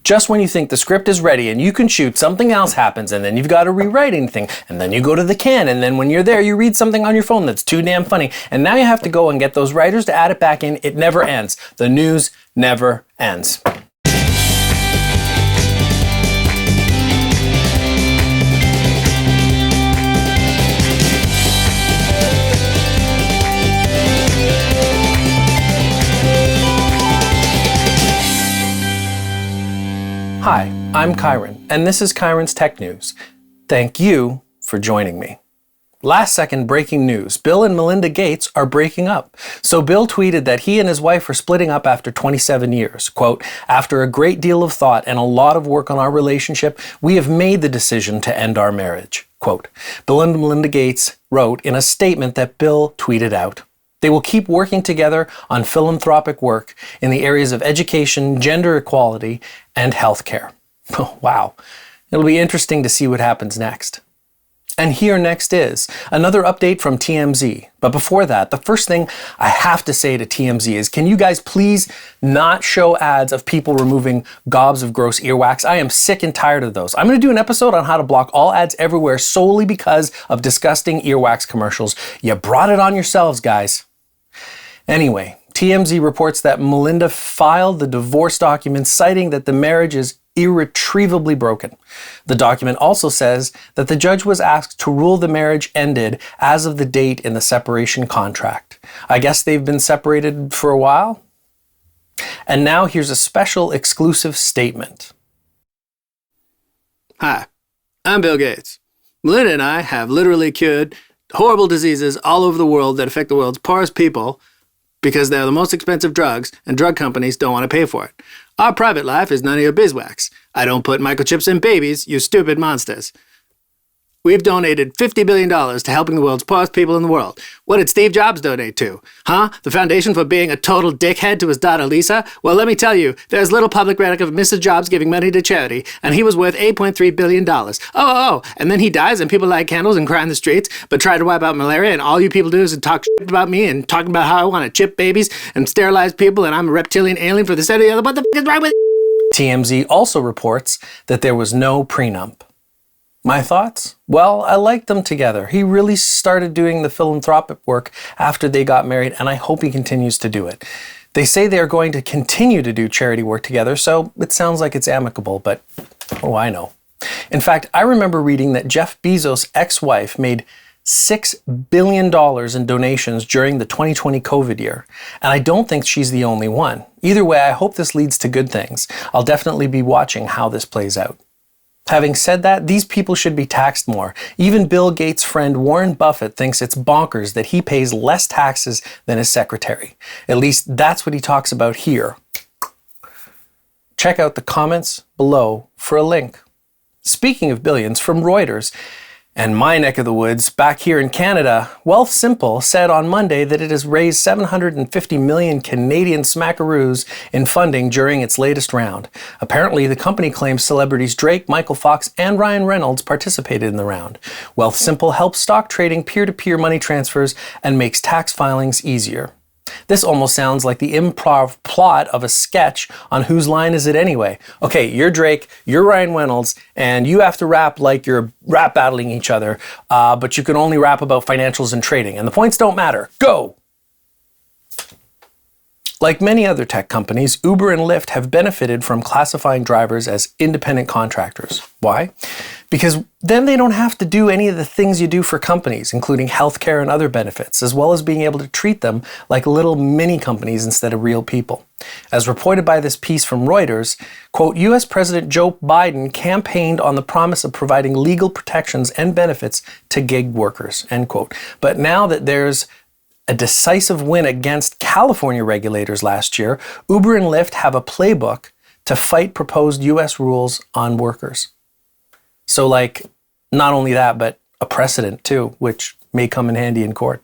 Just when you think the script is ready and you can shoot, something else happens, and then you've got to rewrite anything, and then you go to the can, and then when you're there, you read something on your phone that's too damn funny, and now you have to go and get those writers to add it back in. It never ends. The news never ends. Hi, I'm Chiron, and this is Chiron's Tech News. Thank you for joining me. Last second breaking news, Bill and Melinda Gates are breaking up. So Bill tweeted that he and his wife are splitting up after 27 years. Quote, "After a great deal of thought and a lot of work on our relationship, we have made the decision to end our marriage." Quote, Bill and Melinda Gates wrote in a statement that Bill tweeted out. They will keep working together on philanthropic work in the areas of education, gender equality, and healthcare. Oh, wow. It'll be interesting to see what happens next. And here next is another update from TMZ. But before that, the first thing I have to say to TMZ is, can you guys please not show ads of people removing gobs of gross earwax? I am sick and tired of those. I'm going to do an episode on how to block all ads everywhere solely because of disgusting earwax commercials. You brought it on yourselves, guys. Anyway, TMZ reports that Melinda filed the divorce documents citing that the marriage is irretrievably broken. The document also says that the judge was asked to rule the marriage ended as of the date in the separation contract. I guess they've been separated for a while? And now here's a special exclusive statement. Hi, I'm Bill Gates. Melinda and I have literally cured horrible diseases all over the world that affect the world's poorest people because they're the most expensive drugs and drug companies don't want to pay for it. Our private life is none of your bizwax. I don't put microchips in babies, you stupid monsters. We've donated $50 billion to helping the world's poorest people in the world. What did Steve Jobs donate to? Huh? The foundation for being a total dickhead to his daughter Lisa? Well, let me tell you, there's little public record of Mr. Jobs giving money to charity, and he was worth $8.3 billion. And then he dies and people light candles and cry in the streets, but try to wipe out malaria, and all you people do is talk shit about me and talking about how I want to chip babies and sterilize people, and I'm a reptilian alien for the set of the other. What the f*** is wrong with you? TMZ also reports that there was no prenup. My thoughts? Well, I liked them together. He really started doing the philanthropic work after they got married, and I hope he continues to do it. They say they are going to continue to do charity work together, so it sounds like it's amicable, but oh, I know. In fact, I remember reading that Jeff Bezos' ex-wife made $6 billion in donations during the 2020 COVID year, and I don't think she's the only one. Either way, I hope this leads to good things. I'll definitely be watching how this plays out. Having said that, these people should be taxed more. Even Bill Gates' friend Warren Buffett thinks it's bonkers that he pays less taxes than his secretary. At least that's what he talks about here. Check out the comments below for a link. Speaking of billions, from Reuters, and my neck of the woods, back here in Canada, Wealthsimple said on Monday that it has raised 750 million Canadian smackaroos in funding during its latest round. Apparently, the company claims celebrities Drake, Michael Fox, and Ryan Reynolds participated in the round. Wealthsimple helps stock trading, peer-to-peer money transfers, and makes tax filings easier. This almost sounds like the improv plot of a sketch on Whose Line Is It Anyway? Okay, you're Drake, you're Ryan Reynolds, and you have to rap like you're rap battling each other, but you can only rap about financials and trading, and the points don't matter. Go! Like many other tech companies, Uber and Lyft have benefited from classifying drivers as independent contractors. Why? Because then they don't have to do any of the things you do for companies, including healthcare and other benefits, as well as being able to treat them like little mini companies instead of real people. As reported by this piece from Reuters, quote, U.S. President Joe Biden campaigned on the promise of providing legal protections and benefits to gig workers, end quote. But now that there's a decisive win against California regulators last year, Uber and Lyft have a playbook to fight proposed U.S. rules on workers. So not only that, but a precedent too, which may come in handy in court.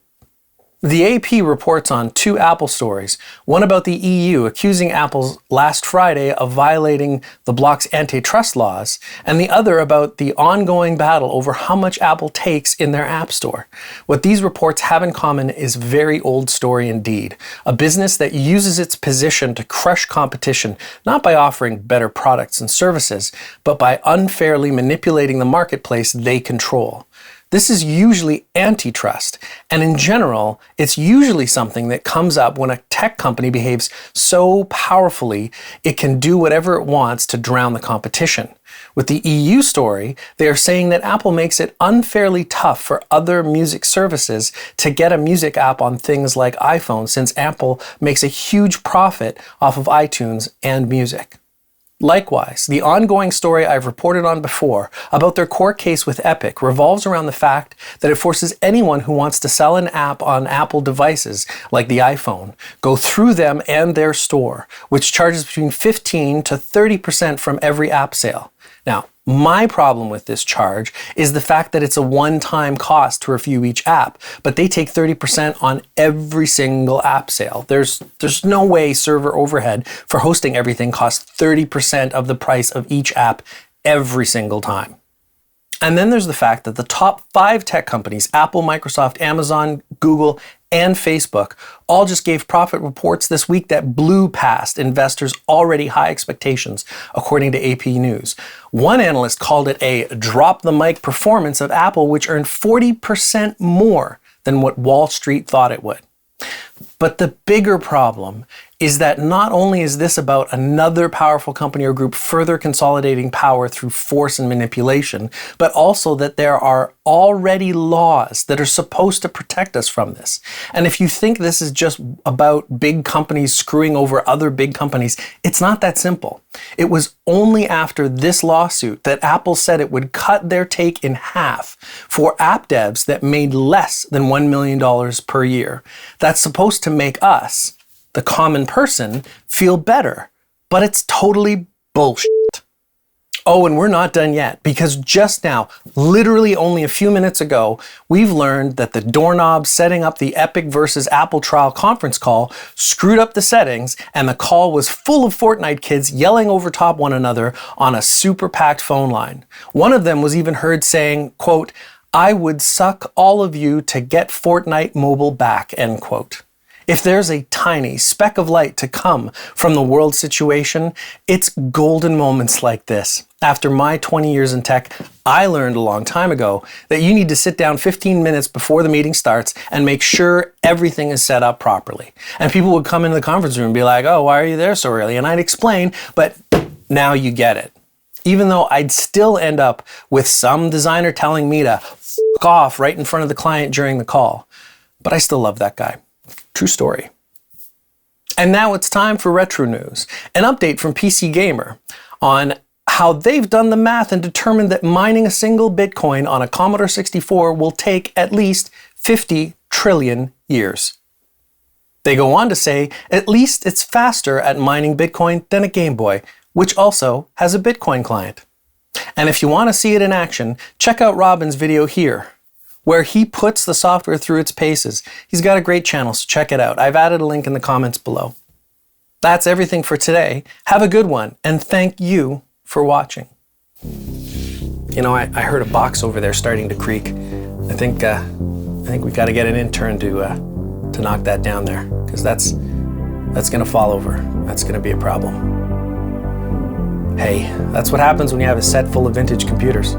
The AP reports on two Apple stories, one about the EU accusing Apple last Friday of violating the bloc's antitrust laws, and the other about the ongoing battle over how much Apple takes in their App Store. What these reports have in common is a very old story indeed, a business that uses its position to crush competition, not by offering better products and services, but by unfairly manipulating the marketplace they control. This is usually antitrust, and in general, it's usually something that comes up when a tech company behaves so powerfully it can do whatever it wants to drown the competition. With the EU story, they are saying that Apple makes it unfairly tough for other music services to get a music app on things like iPhone, since Apple makes a huge profit off of iTunes and music. Likewise, the ongoing story I've reported on before about their court case with Epic revolves around the fact that it forces anyone who wants to sell an app on Apple devices, like the iPhone, go through them and their store, which charges between 15 to 30% from every app sale. Now, my problem with this charge is the fact that it's a one-time cost to review each app, but they take 30% on every single app sale. There's no way server overhead for hosting everything costs 30% of the price of each app every single time. And then there's the fact that the top 5 tech companies, Apple, Microsoft, Amazon, Google, and Facebook, all just gave profit reports this week that blew past investors' already high expectations, according to AP News. One analyst called it a drop-the-mic performance of Apple, which earned 40% more than what Wall Street thought it would. But the bigger problem is that not only is this about another powerful company or group further consolidating power through force and manipulation, but also that there are already laws that are supposed to protect us from this. And if you think this is just about big companies screwing over other big companies, it's not that simple. It was only after this lawsuit that Apple said it would cut their take in half for app devs that made less than $1 million per year. That's supposed to make us, the common person, feel better. But it's totally bullshit. Oh, and we're not done yet, because just now, literally only a few minutes ago, we've learned that the doorknob setting up the Epic versus Apple trial conference call screwed up the settings, and the call was full of Fortnite kids yelling over top one another on a super packed phone line. One of them was even heard saying, quote, "I would suck all of you to get Fortnite mobile back," end quote. If there's a tiny speck of light to come from the world situation, it's golden moments like this. After my 20 years in tech, I learned a long time ago that you need to sit down 15 minutes before the meeting starts and make sure everything is set up properly. And people would come into the conference room and be like, "Oh, why are you there so early?" And I'd explain, but now you get it. Even though I'd still end up with some designer telling me to f*** off right in front of the client during the call. But I still love that guy. True story. And now it's time for Retro News, an update from PC Gamer on how they've done the math and determined that mining a single Bitcoin on a Commodore 64 will take at least 50 trillion years. They go on to say at least it's faster at mining Bitcoin than a Game Boy, which also has a Bitcoin client. And if you want to see it in action, check out Robin's video here, where he puts the software through its paces. He's got a great channel, so check it out. I've added a link in the comments below. That's everything for today. Have a good one, and thank you for watching. You know, I heard a box over there starting to creak. I think we got to get an intern to knock that down there, because that's going to fall over. That's going to be a problem. Hey, that's what happens when you have a set full of vintage computers.